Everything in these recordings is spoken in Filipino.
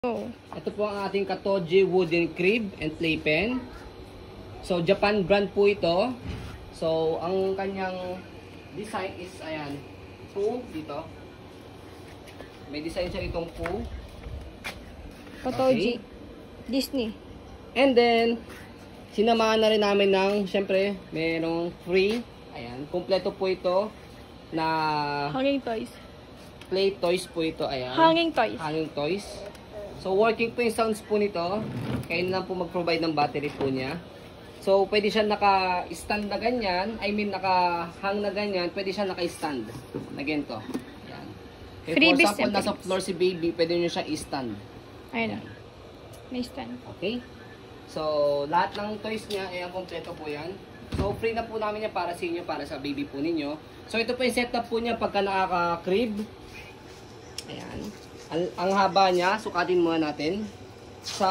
Oh. Ito po ang ating Katoji wooden crib and playpen. So, Japan brand po ito. So, ang kanyang design is, ayan, po dito. May design siya itong po. Katoji. Okay. Disney. And then, sinamahan na rin namin ng, syempre, merong free. Ayan, kompleto po ito na Hanging toys. Play toys po ito. Ayan. Hanging toys. Hanging toys. So, working po yung sounds po nito. Kaya lang po mag-provide ng battery po niya. So, pwede siya naka-stand na ganyan. I mean, naka-hang na ganyan. Pwede siya naka-stand na ganito. Ayan. Okay, for example, nasa floor si baby, pwede nyo siya i-stand. Ayun na. May stand. Okay. So, lahat ng toys niya, ayan, kompleto po yan. So, free na po namin yan para sa inyo, para sa baby po ninyo. So, ito po yung setup po niya pagka nakaka-crib. Ayan. Ang haba niya, sukatin muna natin. Sa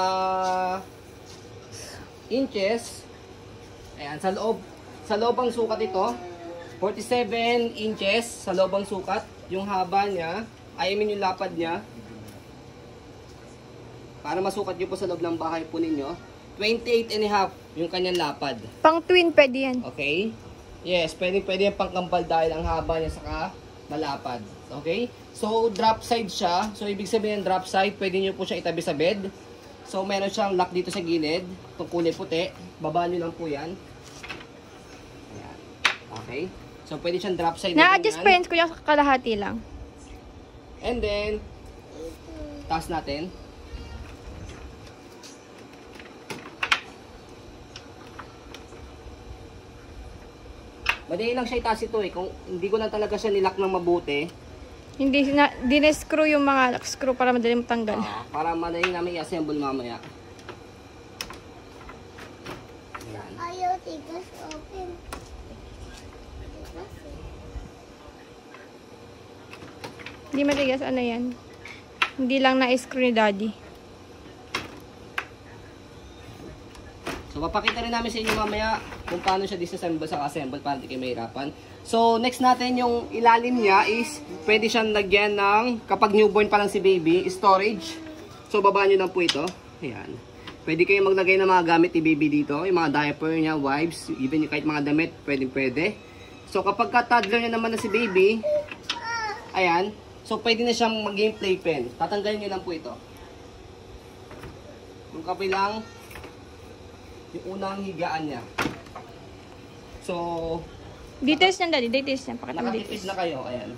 inches, ayan, sa loob ang sukat ito. 47 inches sa loob ang sukat. Yung haba niya, I mean yung lapad niya. Para masukat nyo po sa loob ng bahay po ninyo. 28.5 yung kanyang lapad. Pang twin pwede yan. Okay? Yes, pwede yung pangkampal dahil ang haba niya saka malapad. Okay? So, drop side siya. So, ibig sabihin drop side, pwede nyo po siya itabi sa bed. So, meron siyang lock dito sa gilid. Itong kulay puti. Babaan nyo lang po yan. Ayan. Okay? So, pwede siyang drop side. Na-adjust pa yan, kuya, kalahati lang. And then, taas natin. Madali lang siya itaas ito eh. Kung hindi ko lang talaga siya nilock ng mabuti. Hindi na-screw yung mga screw para madali matanggal. Para madali namin i-assemble mamaya. Ayan. Ayaw, tigas open. Hindi matigas, ano yan? Hindi lang na-screw ni daddy. So, papakita rin namin sa inyo mamaya kung paano siya disassemble sa assemble para hindi kayo mahirapan. So, next natin yung ilalim niya is pwede siyang lagyan ng, kapag newborn pa lang si baby, storage. So, baba nyo lang po ito. Ayan. Pwede kayo maglagay ng mga gamit ni baby dito. Yung mga diaper niya, wipes, even kahit mga damit, pwede. So, kapag ka-toddler niya naman na si baby, ayan. So, pwede na siyang maging playpen. Tatanggalin nyo lang po ito. Yung kapilang, yung unang higaan niya. So, details niyan, daddy. Details niyan. Pakita mo nakatipid details. na kayo. Ayan.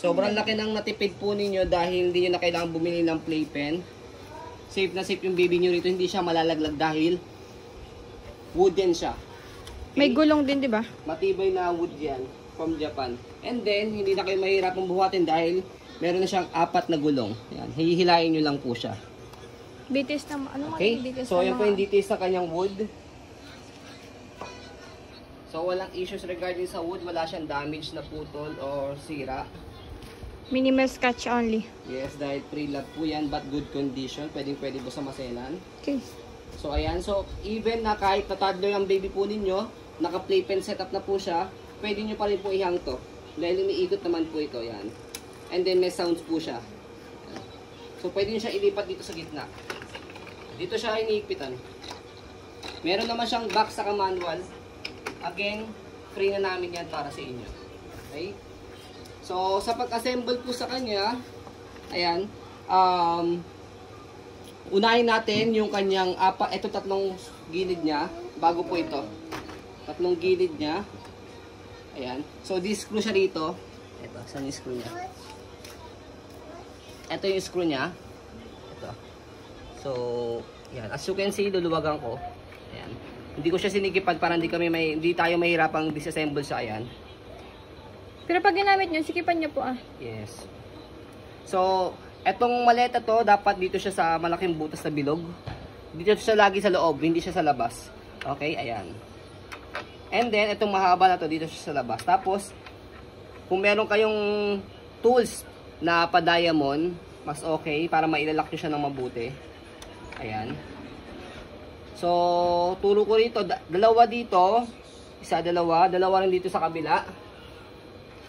Sobrang laki ng natipid po ninyo dahil hindi nyo na kailangan bumili ng playpen. Safe na safe yung baby nyo rito. Hindi siya malalaglag dahil wooden siya. Okay? May gulong din, di ba? Matibay na wood yan from Japan. And then, hindi na kayo mahirapang buhatin dahil meron na siyang 4 na gulong. Ayan. Hihilayin nyo lang po siya. Details na, ano Okay? details So, na yan po yung details sa kanyang wood. So, walang issues regarding sa wood. Wala siyang damage na putol or sira. minimal scratch only. Yes, dahil pre-lab po yan, but good condition. Pwede po sa maselan. Okay. So, ayan. So, even na kahit na toddler ang baby po ninyo, naka-playpen setup na po siya, pwede nyo pa rin po ihang to. Dahil umiikot naman po ito. Yan. And then, may sounds po siya. So, pwede nyo siya ilipat dito sa gitna. Dito siya iniipitan. Meron naman siyang box sa manual. Again, free na namin yan para sa inyo. Okay? So, sa pag-assemble po sa kanya, ayan, unahin natin yung kanyang, ito 3 gilid niya, bago po ito. 3 gilid niya. Ayan. So, di-screw siya dito. Ito, saan yung screw niya? Ito yung screw niya. Ito. So, yan. As you can see, luluwagan ko. Ayan. Hindi ko siya sinigipan para hindi tayo mahirapang disassemble siya. Ayan. Pero pag ginamit nyo, sikipan nyo po Yes. So, etong maleta to, dapat dito siya sa malaking butas na bilog. Dito siya lagi sa loob, hindi siya sa labas. Okay, ayan. And then, itong mahaba na to, dito siya sa labas. Tapos, kung meron kayong tools na pa-diamond, mas okay para mailalak nyo siya ng mabuti. Ayan. So, turo ko rito, dalawa dito, dalawa rin dito sa kabila.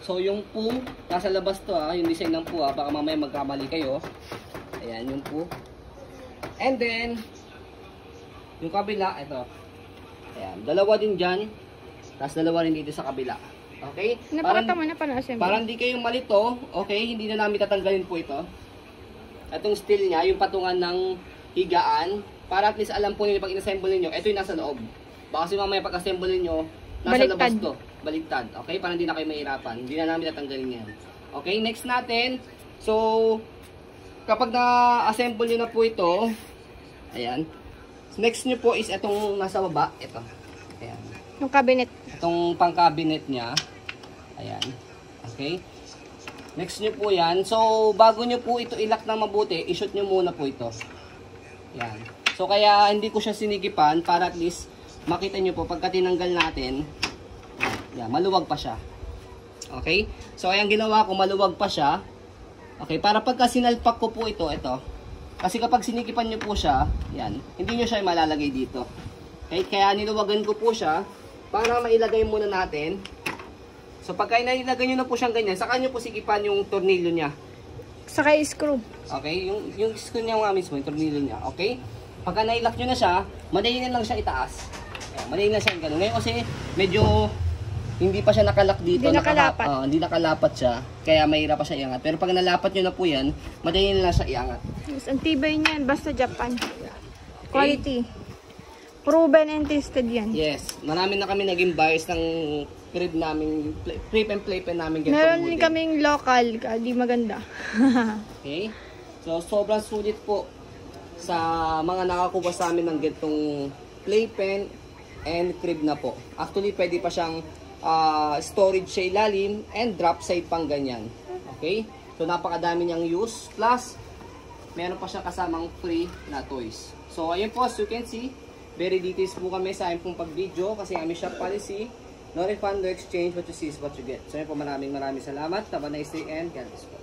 So, yung po, nasa labas to yung design ng po baka mamaya magkamali kayo. Ayan, yun po. And then, yung kabila, ito. Ayan, dalawa din dyan. Tapos dalawa rin dito sa kabila. Okay? Napakita mo na para assemble. Para hindi kayong malito, okay, hindi na namin tatanggalin po ito. Itong steel niya, yung patungan ng higaan, para at least alam po ninyo pag in-assemble niyo, ito yung nasa loob. Baka kasi mamaya pag assemble niyo, nasa labas to. Baligtad. Okay? Para hindi na kayo mahirapan. Hindi na namin tatanggalin yan. Okay? Next natin. So, kapag na-assemble niyo na po ito, ayan. Next niyo po is itong nasa baba. Ito. Ayan. Yung cabinet. Itong pang-cabinet niya. Ayan. Okay? Next nyo po yan. So, bago nyo po ito ilak na mabuti, i-shoot nyo muna po ito. Ayan. So, kaya hindi ko siya sinigipan para at least makita nyo po pagka tinanggal natin, yan, maluwag pa siya. Okay? So, ayan ginawa ko, maluwag pa siya. Okay, para pagka sinalpak ko po ito. Kasi kapag sinigipan nyo po siya, yan, hindi nyo siya malalagay dito. Okay? Kaya niluwagan ko po siya para mailagay muna natin. So, pagka nilagay nyo na po siyang ganyan, saka nyo po sigipan yung tornilyo niya. Saka screw. Okay? Yung screw niya nga mismo, yung tornilyo niya. Okay? Pagka nailak nyo na siya, madali na lang siya itaas. Ayan, madali na siya ganun. Ngayon kasi medyo hindi pa siya nakalak dito. Hindi nakalapat. Hindi nakalapat siya. Kaya mahirap pa siya iangat. Pero pag nalapat nyo na po yan, madali na lang siya iangat. Yes, ang tibay niyan. Basta Japan. Okay? Quality. Proven and tested yan. Yes. Marami na kami naging buyers ng crib namin, crib and playpen namin. Meron din kaming local. Di maganda. Okay? So, sobrang sulit po sa mga nakakuha sa amin ng gantong playpen and crib na po. Actually, pwede pa siyang storage sa ilalim and drop side pang ganyan. Okay? So, napakadami niyang use. Plus, meron pa siyang kasamang free na toys. So, ayun po, as you can see, very details po kami sa aming pong pag-video kasi aming shop policy, no refund, no exchange, what you see is what you get. So, ayun po, maraming salamat. Have a nice day and God bless po.